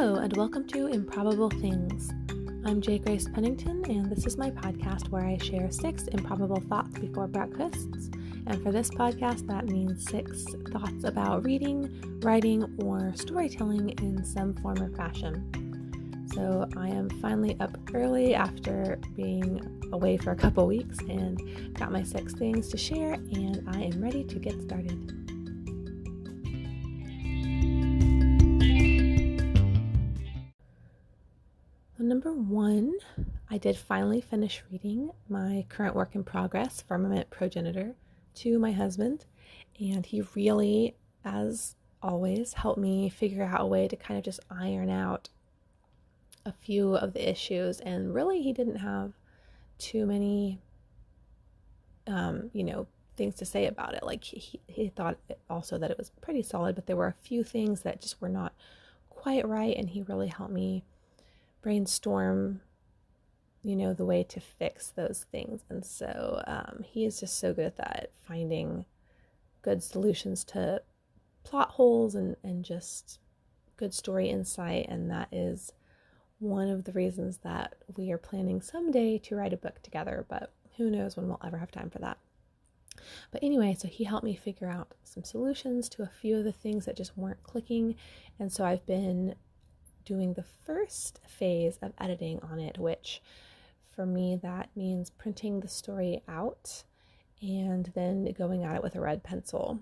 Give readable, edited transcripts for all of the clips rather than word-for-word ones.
Hello, and welcome to Improbable Things. I'm J. Grace Pennington, and this is my podcast where I share 6 improbable thoughts before breakfasts. And for this podcast, that means 6 thoughts about reading, writing, or storytelling in some form or fashion. So I am finally up early after being away for a couple weeks and got my 6 things to share, and I am ready to get started. Number 1, I did finally finish reading my current work in progress, Firmament Progenitor, to my husband, and he really, as always, helped me figure out a way to kind of just iron out a few of the issues, and really he didn't have too many things to say about it. Like he thought also that it was pretty solid, but there were a few things that just were not quite right, and he really helped me brainstorm the way to fix those things. And so he is just so good at that, finding good solutions to plot holes and just good story insight. And that is one of the reasons that we are planning someday to write a book together, but who knows when we'll ever have time for that. But anyway, so he helped me figure out some solutions to a few of the things that just weren't clicking. And so I've been doing the first phase of editing on it, which for me that means printing the story out and then going at it with a red pencil.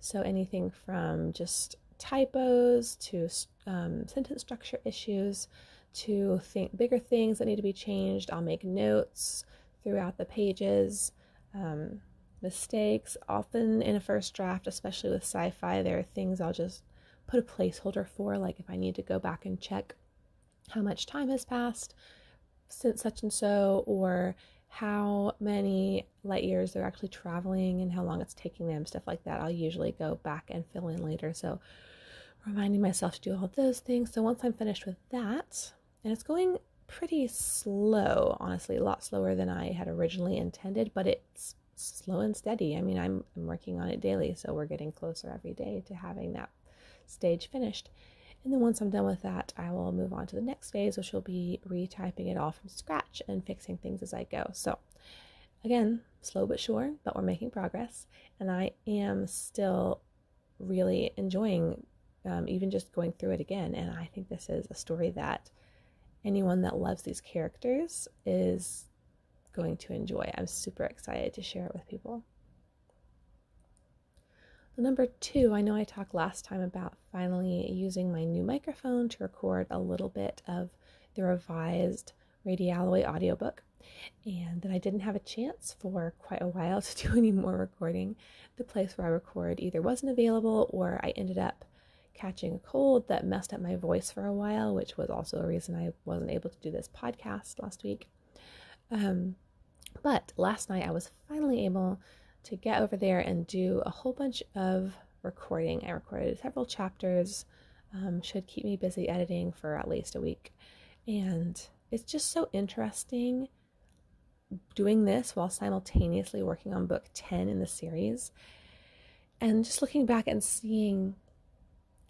So anything from just typos to sentence structure issues to bigger things that need to be changed. I'll make notes throughout the pages. Mistakes, often in a first draft, especially with sci-fi, there are things I'll just put a placeholder for, like if I need to go back and check how much time has passed since such and so, or how many light years they're actually traveling and how long it's taking them, stuff like that. I'll usually go back and fill in later, so reminding myself to do all those things. So once I'm finished with that, and it's going pretty slow, honestly, a lot slower than I had originally intended, but it's slow and steady. I mean, I'm working on it daily, so we're getting closer every day to having that stage finished. And then once I'm done with that, I will move on to the next phase, which will be retyping it all from scratch and fixing things as I go. So again, slow but sure, but we're making progress, and I am still really enjoying even just going through it again. And I think this is a story that anyone that loves these characters is going to enjoy. I'm super excited to share it with people. Number 2, I know I talked last time about finally using my new microphone to record a little bit of the revised Rady Alloway audiobook, and that I didn't have a chance for quite a while to do any more recording. The place where I record either wasn't available, or I ended up catching a cold that messed up my voice for a while, which was also a reason I wasn't able to do this podcast last week. But last night I was finally able to get over there and do a whole bunch of recording. I recorded several chapters, should keep me busy editing for at least a week. And it's just so interesting doing this while simultaneously working on book 10 in the series. And just looking back and seeing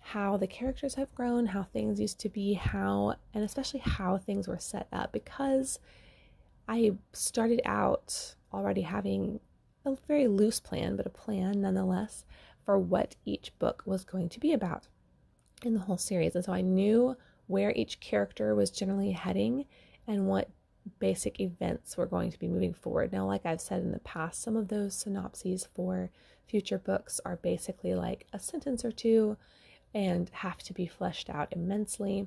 how the characters have grown, how things used to be, and especially how things were set up. Because I started out already having a very loose plan, but a plan nonetheless, for what each book was going to be about in the whole series. And so I knew where each character was generally heading and what basic events were going to be moving forward. Now, like I've said in the past, some of those synopses for future books are basically like a sentence or two and have to be fleshed out immensely.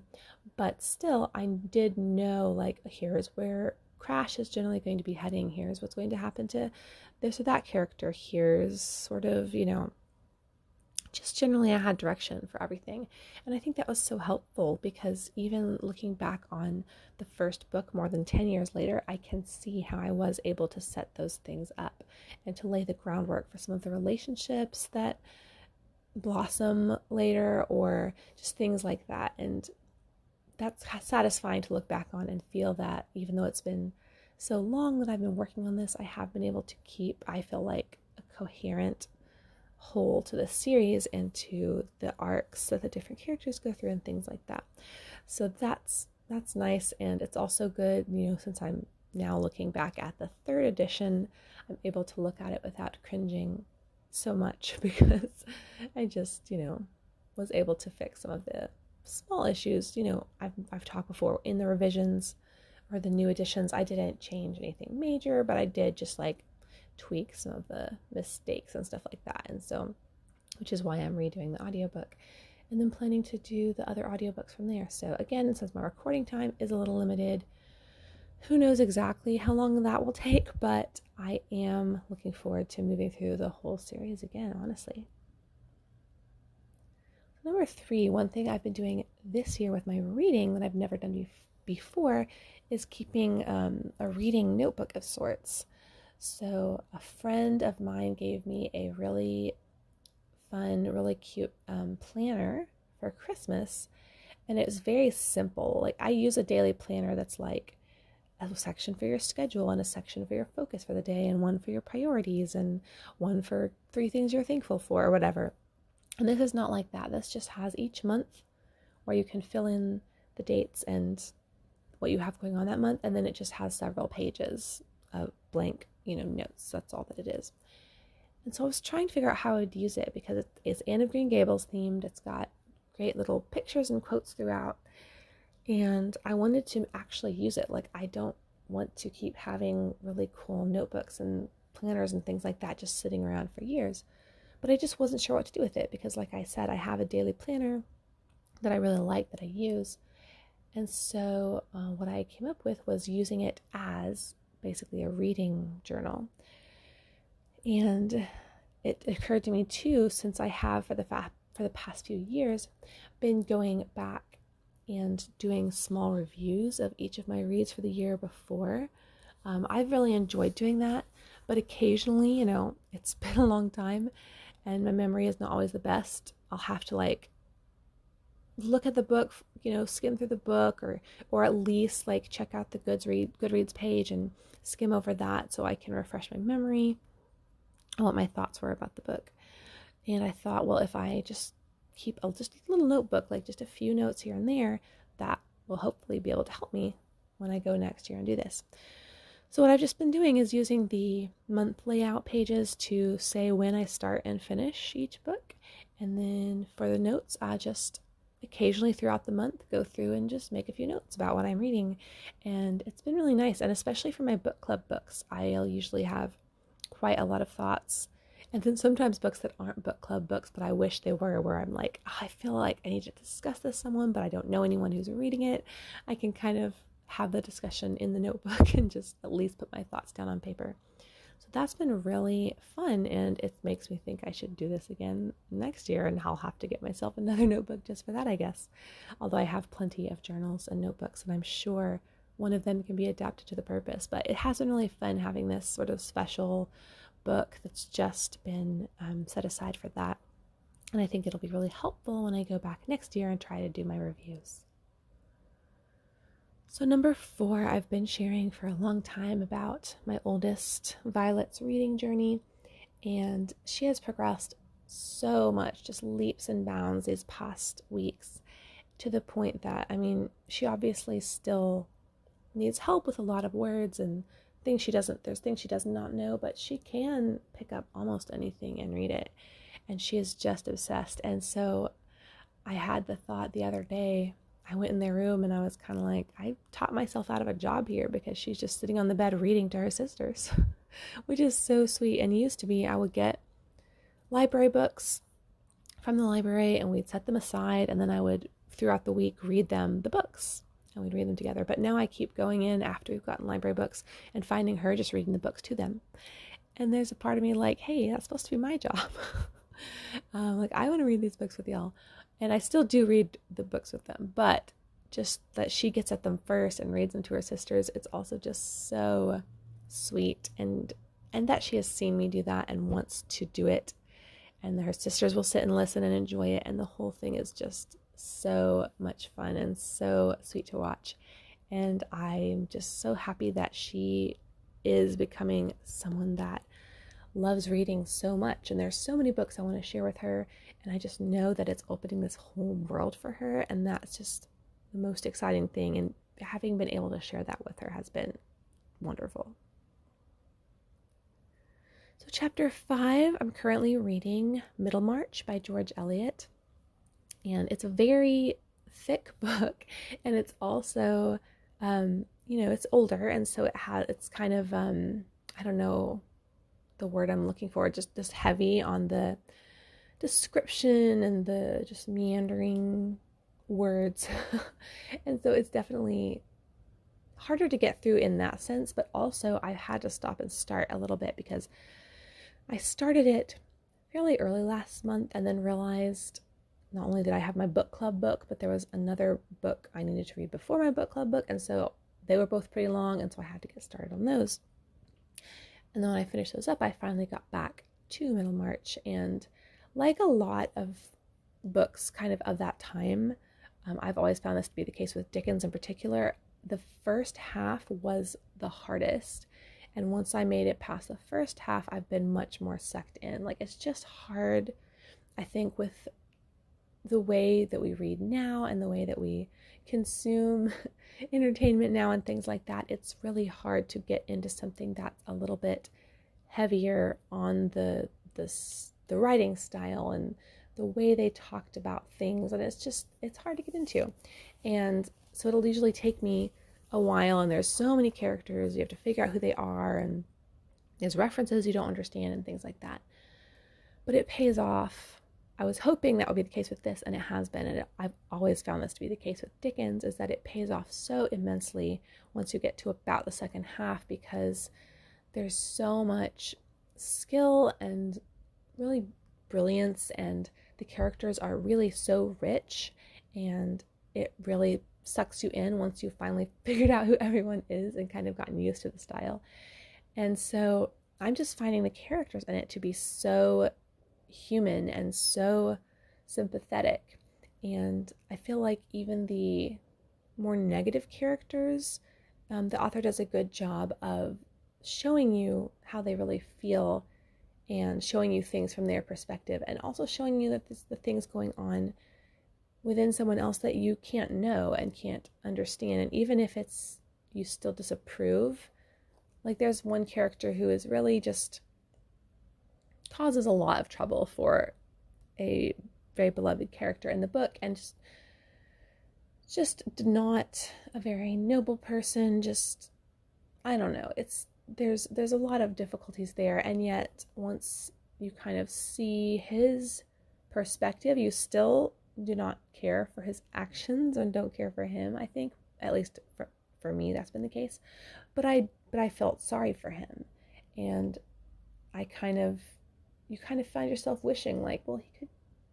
But still, I did know, like, here's where Crash is generally going to be heading. Here's what's going to happen to this or that character. Here's sort of, just generally I had direction for everything. And I think that was so helpful, because even looking back on the first book more than 10 years later, I can see how I was able to set those things up and to lay the groundwork for some of the relationships that blossom later, or just things like that. And that's satisfying to look back on and feel that even though it's been so long that I've been working on this, I have been able to keep, I feel like, a coherent whole to the series and to the arcs that the different characters go through and things like that. So that's nice, and it's also good, since I'm now looking back at the third edition, I'm able to look at it without cringing so much because I just, was able to fix some of the small issues. I've talked before in the revisions or the new editions, I didn't change anything major, but I did just like tweak some of the mistakes and stuff like that. And so, which is why I'm redoing the audiobook and then planning to do the other audiobooks from there. So again, since my recording time is a little limited, who knows exactly how long that will take, but I am looking forward to moving through the whole series again, honestly. Number 3, one thing I've been doing this year with my reading that I've never done before is keeping a reading notebook of sorts. So a friend of mine gave me a really fun, really cute planner for Christmas, and it was very simple. Like, I use a daily planner that's like a section for your schedule and a section for your focus for the day and one for your priorities and one for 3 things you're thankful for or whatever. And this is not like that. This just has each month where you can fill in the dates and what you have going on that month, and then it just has several pages of blank, notes. That's all that it is. And so I was trying to figure out how I would use it because it's Anne of Green Gables themed. It's got great little pictures and quotes throughout. And I wanted to actually use it. Like, I don't want to keep having really cool notebooks and planners and things like that just sitting around for years. But I just wasn't sure what to do with it because, like I said, I have a daily planner that I really like that I use. And so what I came up with was using it as basically a reading journal. And it occurred to me too, since I have for the past few years been going back and doing small reviews of each of my reads for the year before. I've really enjoyed doing that, but occasionally, it's been a long time and my memory is not always the best. I'll have to like look at the book, skim through the book or at least like check out the Goodreads page and skim over that so I can refresh my memory on what my thoughts were about the book. And I thought, well, if I just keep just a little notebook, like just a few notes here and there, that will hopefully be able to help me when I go next year and do this. So what I've just been doing is using the month layout pages to say when I start and finish each book. And then for the notes, I just occasionally throughout the month go through and just make a few notes about what I'm reading. And it's been really nice. And especially for my book club books, I'll usually have quite a lot of thoughts. And then sometimes books that aren't book club books, but I wish they were, where I'm like, I feel like I need to discuss this with someone, but I don't know anyone who's reading it. I can kind of have the discussion in the notebook and just at least put my thoughts down on paper. So that's been really fun, and it makes me think I should do this again next year, and I'll have to get myself another notebook just for that, I guess. Although I have plenty of journals and notebooks, and I'm sure one of them can be adapted to the purpose. But it has been really fun having this sort of special book that's just been set aside for that. And I think it'll be really helpful when I go back next year and try to do my reviews. So number 4, I've been sharing for a long time about my oldest, Violet's reading journey, and she has progressed so much, just leaps and bounds these past weeks, to the point that, she obviously still needs help with a lot of words and there's things she does not know, but she can pick up almost anything and read it, and she is just obsessed. And so I had the thought the other day, I went in their room and I was kind of like, I taught myself out of a job here because she's just sitting on the bed reading to her sisters, which is so sweet. And used to be, I would get library books from the library and we'd set them aside, and then I would, throughout the week, read them the books, and we'd read them together. But now I keep going in after we've gotten library books and finding her just reading the books to them. And there's a part of me like, hey, that's supposed to be my job. Like, I want to read these books with y'all. And I still do read the books with them, but just that she gets at them first and reads them to her sisters, it's also just so sweet. And that she has seen me do that and wants to do it. And her sisters will sit and listen and enjoy it. And the whole thing is just so much fun and so sweet to watch. And I'm just so happy that she is becoming someone that loves reading so much. And there's so many books I want to share with her. And I just know that it's opening this whole world for her. And that's just the most exciting thing, and having been able to share that with her has been wonderful. So chapter 5, I'm currently reading Middlemarch by George Eliot, and it's a very thick book, and it's also, it's older, and so it's kind of, I don't know the word I'm looking for, just heavy on the description and the just meandering words. And so it's definitely harder to get through in that sense, but also I had to stop and start a little bit because I started it fairly early last month and then realized not only did I have my book club book, but there was another book I needed to read before my book club book, and so they were both pretty long, and so I had to get started on those. And then when I finished those up, I finally got back to Middlemarch, and like a lot of books kind of that time, I've always found this to be the case with Dickens in particular. The first half was the hardest, and once I made it past the first half, I've been much more sucked in. Like, it's just hard, I think, with the way that we read now and the way that we consume entertainment now and things like that. It's really hard to get into something that's a little bit heavier on the writing style and the way they talked about things, and it's hard to get into. And so it'll usually take me a while, and there's so many characters, you have to figure out who they are, and there's references you don't understand and things like that. But it pays off. I was hoping that would be the case with this, and it has been, and I've always found this to be the case with Dickens, is that it pays off so immensely once you get to about the second half, because there's so much skill and really brilliance, and the characters are really so rich, and it really sucks you in once you finally figured out who everyone is and kind of gotten used to the style. And so I'm just finding the characters in it to be so human and so sympathetic, and I feel like even the more negative characters, the author does a good job of showing you how they really feel and showing you things from their perspective, and also showing you that the things going on within someone else that you can't know and can't understand, and even if it's you still disapprove. Like, there's one character who is really just causes a lot of trouble for a very beloved character in the book, and just not a very noble person. Just, I don't know, there's a lot of difficulties there, and yet once you kind of see his perspective, you still do not care for his actions and don't care for him. I think, at least for me, that's been the case. But I felt sorry for him, and you kind of find yourself wishing, like, well, he could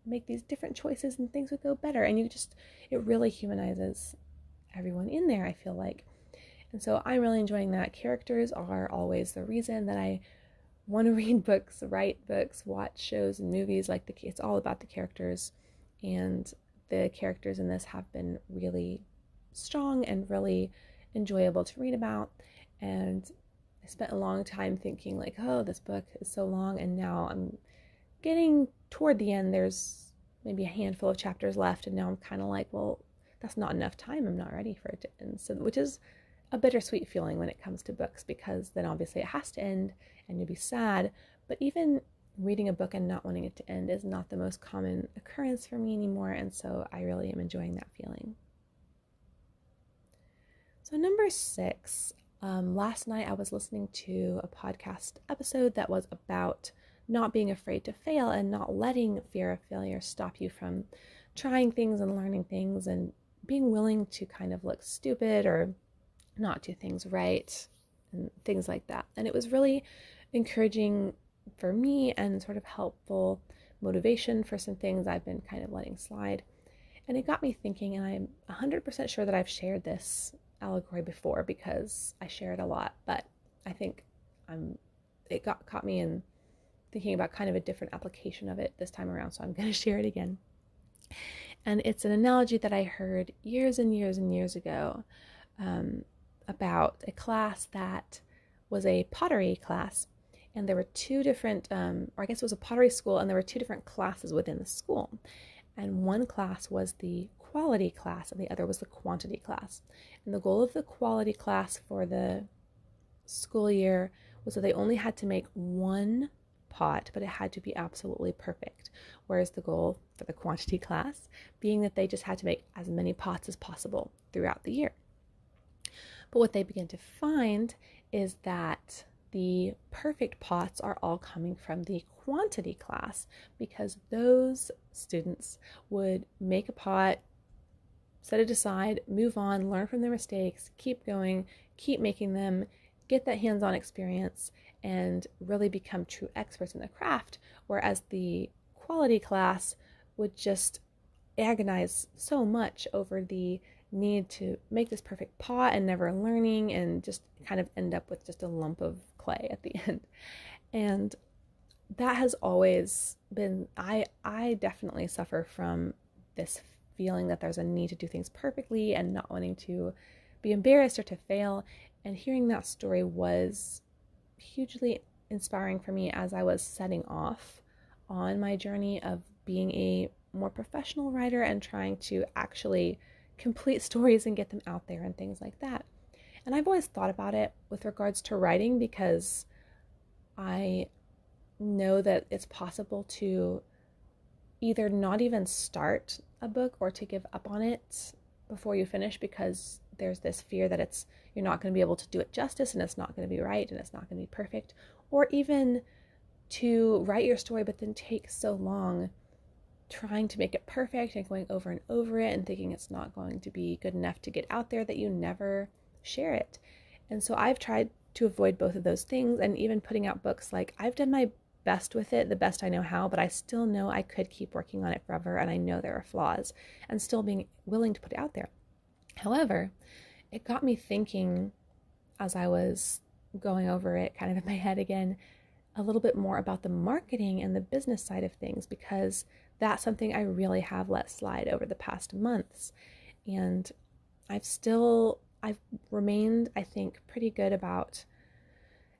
make these different choices and things would go better. And it really humanizes everyone in there, I feel like. And so I'm really enjoying that. Characters are always the reason that I want to read books, write books, watch shows and movies. Like, it's all about the characters, and the characters in this have been really strong and really enjoyable to read about. And I spent a long time thinking, like, oh, this book is so long, and now I'm getting toward the end. There's maybe a handful of chapters left, and now I'm kind of like, well, that's not enough time. I'm not ready for it to end. So, which is a bittersweet feeling when it comes to books, because then obviously it has to end and you'll be sad. But even reading a book and not wanting it to end is not the most common occurrence for me anymore, and so I really am enjoying that feeling. So number 6, last night I was listening to a podcast episode that was about not being afraid to fail and not letting fear of failure stop you from trying things and learning things and being willing to kind of look stupid or not do things right and things like that. And it was really encouraging for me and sort of helpful motivation for some things I've been kind of letting slide. And it got me thinking, and I'm 100% sure that I've shared this allegory before because I share it a lot, but I think it caught me in thinking about kind of a different application of it this time around, so I'm going to share it again. And it's an analogy that I heard years and years and years ago about a class that was a pottery class, and there were two different, or I guess it was a pottery school, and there were two different classes within the school. And one class was the quality class and the other was the quantity class. And the goal of the quality class for the school year was that they only had to make one pot, but it had to be absolutely perfect. Whereas the goal for the quantity class being that they just had to make as many pots as possible throughout the year. But what they began to find is that the perfect pots are all coming from the quantity class, because those students would make a pot, set it aside, move on, learn from their mistakes, keep going, keep making them, get that hands-on experience, and really become true experts in the craft. Whereas the quality class would just agonize so much over the need to make this perfect pot and never learning, and just kind of end up with just a lump of clay at the end. And that has always been, I definitely suffer from this feeling that there's a need to do things perfectly and not wanting to be embarrassed or to fail. And hearing that story was hugely inspiring for me as I was setting off on my journey of being a more professional writer and trying to actually complete stories and get them out there and things like that. And I've always thought about it with regards to writing, because I know that it's possible to either not even start a book or to give up on it before you finish, because there's this fear that you're not going to be able to do it justice, and it's not going to be right, and it's not going to be perfect. Or even to write your story but then take so long trying to make it perfect and going over and over it and thinking it's not going to be good enough to get out there that you never share it. And so I've tried to avoid both of those things, and even putting out books, like, I've done my best with it, the best I know how, but I still know I could keep working on it forever, and I know there are flaws, and still being willing to put it out there. However, it got me thinking, as I was going over it kind of in my head again, a little bit more about the marketing and the business side of things, because that's something I really have let slide over the past months. And I've remained, I think, pretty good about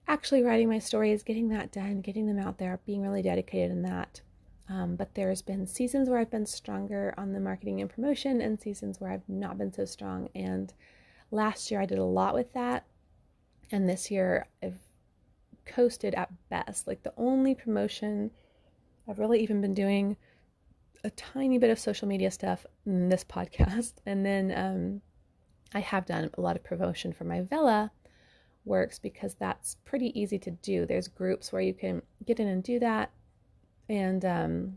actually writing my stories, getting that done, getting them out there, being really dedicated in that. But there's been seasons where I've been stronger on the marketing and promotion, and seasons where I've not been so strong. And last year I did a lot with that. And this year I've coasted at best. Like, the only promotion I've really even been doing a tiny bit of social media stuff in this podcast. And then I have done a lot of promotion for my Vella works, because that's pretty easy to do. There's groups where you can get in and do that. And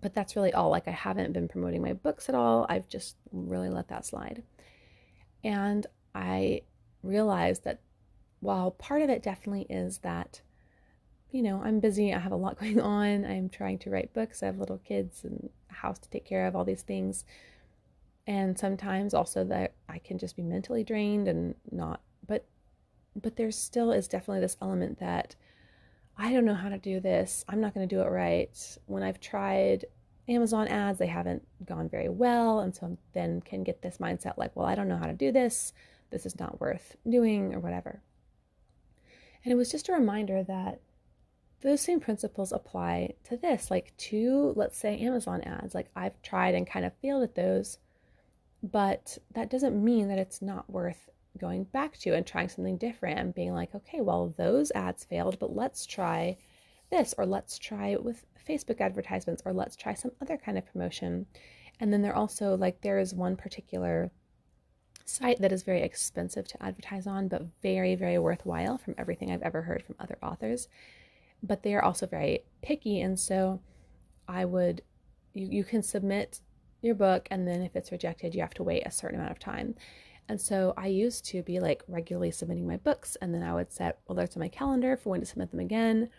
but that's really all. Like, I haven't been promoting my books at all. I've just really let that slide. And I realized that while part of it definitely is that, I'm busy, I have a lot going on, I'm trying to write books, I have little kids and a house to take care of, all these things. And sometimes also that I can just be mentally drained and not, but there still is definitely this element that I don't know how to do this, I'm not going to do it right. When I've tried Amazon ads, they haven't gone very well, and so I then can get this mindset like, well, I don't know how to do this, this is not worth doing, or whatever. And it was just a reminder that those same principles apply to this, like to, let's say, Amazon ads. Like, I've tried and kind of failed at those, but that doesn't mean that it's not worth going back to and trying something different and being like, okay, well, those ads failed, but let's try this, or let's try it with Facebook advertisements, or let's try some other kind of promotion. And then there is one particular site that is very expensive to advertise on, but very, very worthwhile from everything I've ever heard from other authors. But they are also very picky, and so you can submit your book, and then if it's rejected, you have to wait a certain amount of time. And so I used to be like regularly submitting my books, and then I would set alerts on my calendar for when to submit them again.